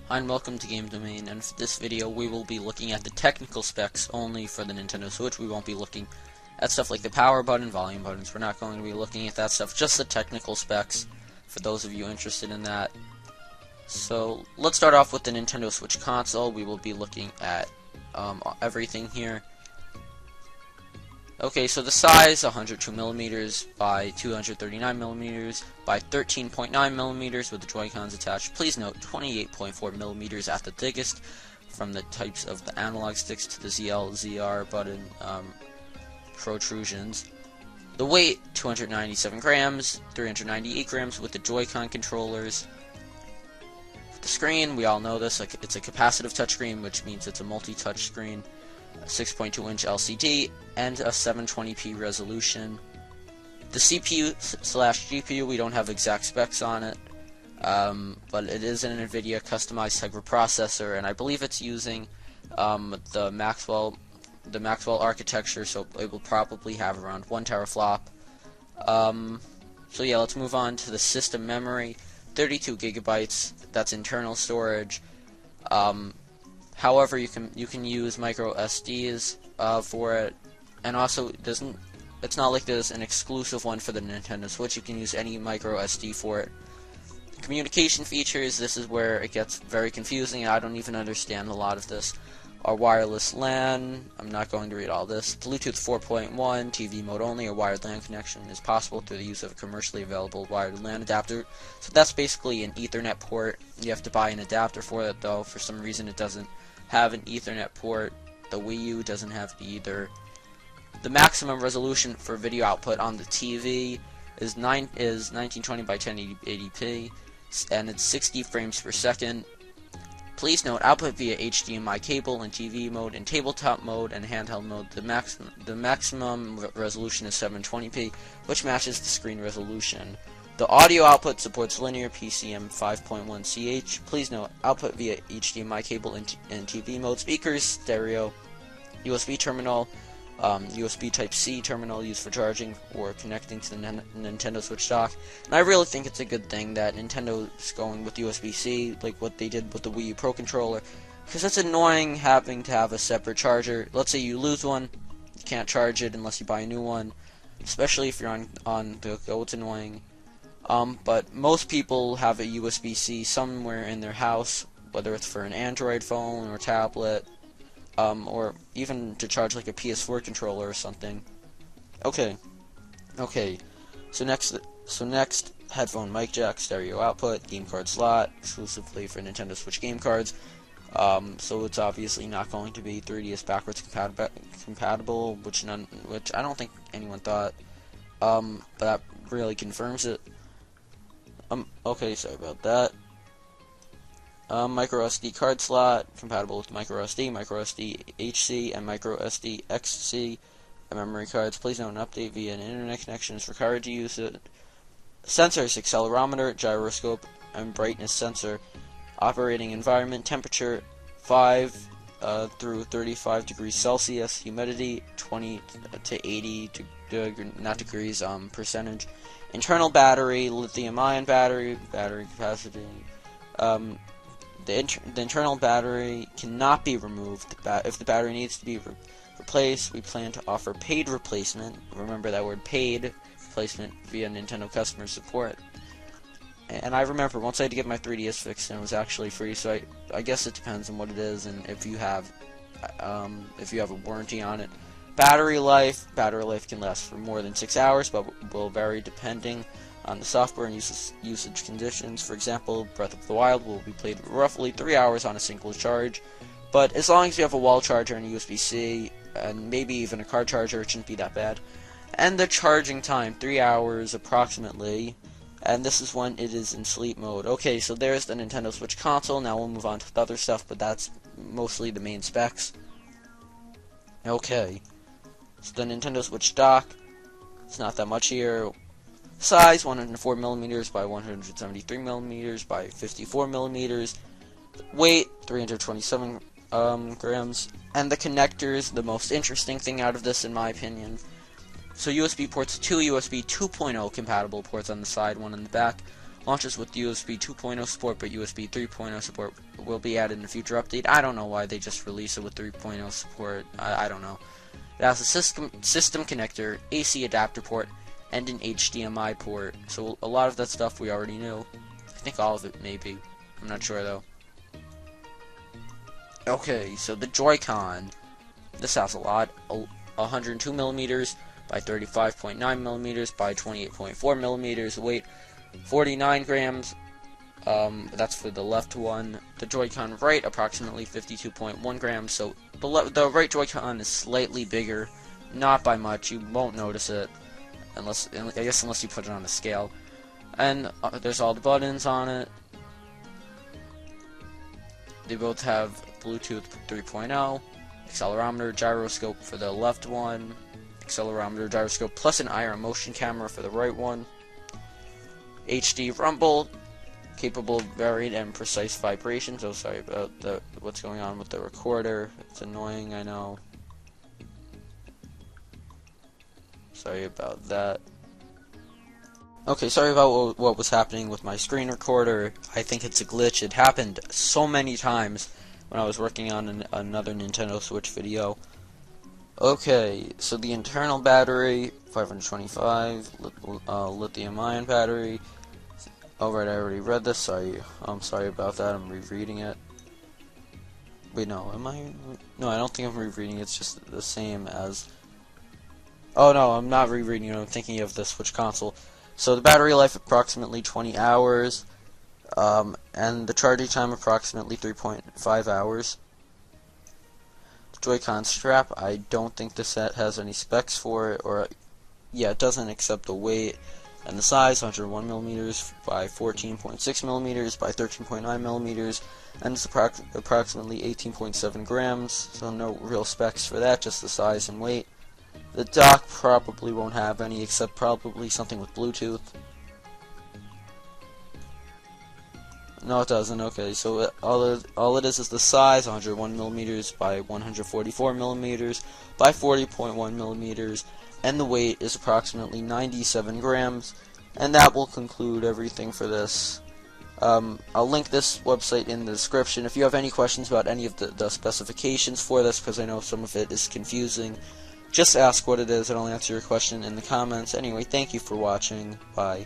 Hi and welcome to Game Domain, and for this video we will be looking at the technical specs only for the Nintendo Switch. We won't be looking at stuff like the power button, volume buttons. We're not going to be looking at that stuff, just the technical specs for those of you interested in that. So let's start off with the Nintendo Switch console. We will be looking at everything here. Okay, so the size, 102mm by 239mm by 13.9mm with the Joy-Cons attached. Please note, 28.4mm at the thickest from the types of the analog sticks to the ZL, ZR button protrusions. The weight, 297 grams, 398 grams with the Joy-Con controllers. The screen, we all know this, it's a capacitive touchscreen, which means it's a multi-touch screen. 6.2-inch LCD and a 720p resolution. The CPU/GPU, we don't have exact specs on it, but it is an NVIDIA customized Tegra processor, and I believe it's using the Maxwell architecture, so it will probably have around 1 teraflop. So yeah, let's move on to the system memory. 32 gigabytes. That's internal storage. However, you can use micro SDs for it, and also it's not like there's an exclusive one for the Nintendo Switch. You can use any micro SD for it. Communication features, this is where it gets very confusing. I don't even understand a lot of this. Our wireless LAN, I'm not going to read all this. Bluetooth 4.1, TV mode only, or wired LAN connection is possible through the use of a commercially available wired LAN adapter. So that's basically an Ethernet port. You have to buy an adapter for it, though. For some reason it doesn't have an Ethernet port. The Wii U doesn't have it either. The maximum resolution for video output on the TV is 1920 by 1080p, and it's 60 frames per second. Please note, output via HDMI cable in TV mode, in tabletop mode, and handheld mode. The maximum resolution is 720p, which matches the screen resolution. The audio output supports linear PCM 5.1 CH. Please note, output via HDMI cable in TV mode, speakers, stereo, USB terminal, USB Type-C terminal used for charging or connecting to the Nintendo Switch dock. And I really think it's a good thing that Nintendo's going with USB-C, like what they did with the Wii U Pro controller, because it's annoying having to have a separate charger. Let's say you lose one, you can't charge it unless you buy a new one, especially if you're on the go. It's annoying. But most people have a USB-C somewhere in their house, whether it's for an Android phone or tablet, or even to charge like a PS4 controller or something. Okay. So next, headphone mic jack, stereo output, game card slot, exclusively for Nintendo Switch game cards. So it's obviously not going to be 3DS backwards compatible, which I don't think anyone thought. But that really confirms it. Okay, sorry about that. Micro SD card slot, compatible with micro SD HC, and micro SD XC. Memory cards. Please note, an update via an internet connection is required to use it. Sensors: accelerometer, gyroscope, and brightness sensor. Operating environment: temperature 5 through 35 degrees Celsius. Humidity 20 to 80 not degrees, percentage. Internal battery: lithium-ion battery capacity. The internal battery cannot be removed. If the battery needs to be replaced, we plan to offer paid replacement. Remember that word, paid replacement, via Nintendo customer support. And I remember once I had to get my 3DS fixed, and it was actually free. So I guess it depends on what it is and if you have a warranty on it. Battery life can last for more than 6 hours, but will vary depending on the software and usage conditions. For example, Breath of the Wild will be played roughly 3 hours on a single charge, but as long as you have a wall charger and a USB-C, and maybe even a car charger, it shouldn't be that bad. And the charging time, 3 hours approximately, and this is when it is in sleep mode. Okay, so there's the Nintendo Switch console. Now we'll move on to the other stuff, but that's mostly the main specs. Okay, so the Nintendo Switch dock, it's not that much here. Size, 104mm by 173mm by 54mm. Weight, 327 grams. And the connectors, the most interesting thing out of this, in my opinion. So USB ports, 2 USB 2.0 compatible ports on the side, one in the back. Launches with USB 2.0 support, but USB 3.0 support will be added in a future update. I don't know why they just released it with 3.0 support. I don't know. It has a system connector, AC adapter port, and an HDMI port. So a lot of that stuff we already knew. I think all of it, maybe. I'm not sure though. Okay, so the Joy-Con. This has a lot. 102 millimeters by 35.9 millimeters by 28.4 millimeters. Weight 49 grams. That's for the left one. The Joy-Con right, approximately 52.1 grams. So the right Joy-Con is slightly bigger, not by much. You won't notice it, unless you put it on a scale. And there's all the buttons on it. They both have Bluetooth 3.0, accelerometer, gyroscope for the left one, accelerometer, gyroscope, plus an IR motion camera for the right one. HD rumble, capable of varied and precise vibrations. Oh, sorry about what's going on with the recorder. It's annoying, I know. Sorry about that. Okay, sorry about what was happening with my screen recorder. I think it's a glitch. It happened so many times when I was working on another Nintendo Switch video. Okay, so the internal battery, 525, lithium-ion battery. Alright, I already read this. Sorry about that. I'm rereading it. Wait, no, am I? No, I don't think I'm rereading it. It's just the same as... Oh, no, I'm not rereading it. I'm thinking of the Switch console. So the battery life approximately 20 hours, and the charging time approximately 3.5 hours. The Joy-Con strap, I don't think this set has any specs for it, or yeah, it doesn't, except the weight and the size, 101 millimeters by 14.6 millimeters by 13.9 millimeters, and it's approximately 18.7 grams. So no real specs for that, just the size and weight. The dock probably won't have any, except probably something with Bluetooth. No, it doesn't. Okay, so all it is the size, 101 millimeters by 144 millimeters by 40.1 millimeters, and the weight is approximately 97 grams. And that will conclude everything for this. I'll link this website in the description. If you have any questions about any of the specifications for this, because I know some of it is confusing, just ask what it is and I'll answer your question in the comments. Anyway, thank you for watching. Bye.